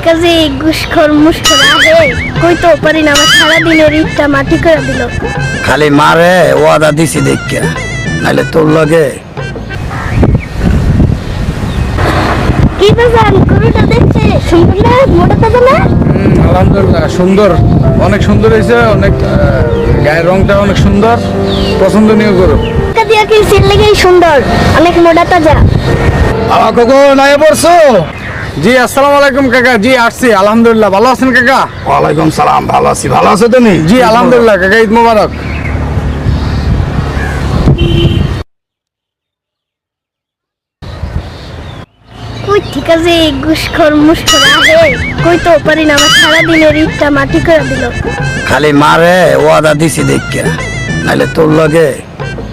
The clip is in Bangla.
ঠিক আছে ঘুষখোর মুসখোর আহে কই তো পারি না আমার সারাদিনের ইটটা মাটি করে দিল। খালি মারে ওয়াদা দিছি দেখিয়া, নাইলে তোর লগে কি বাজান গরুটা দেখছে সুন্দর না মোটা তাজা না? আলহামদুলিল্লাহ সুন্দর, অনেক সুন্দর হয়েছে, অনেক গায়ের রংটা অনেক সুন্দর, পছন্দনীয় গরু। টাকা দিয়া কিনছি এর লেগেই সুন্দর, অনেক মোটা তাজা। আমার কাকু নাই পড়ছো? জি আসসালামু আলাইকুম কাকা। জি আসছি আলহামদুলিল্লাহ, ভালো আছেন কাকা? ওয়ালাইকুম সালাম, ভালো আছি। ভালো আছো তুমি? জি আলহামদুলিল্লাহ কাকা, ঈদ মোবারক। কই ঠিক আছে ঘুষখোর মুসখোর আহে কই তো পারি না আমার সারাদিনের ইটটা মাটি করে দিল। খালি মারে ওয়াদা দিছি দেখিয়া, নাইলে তোর লগে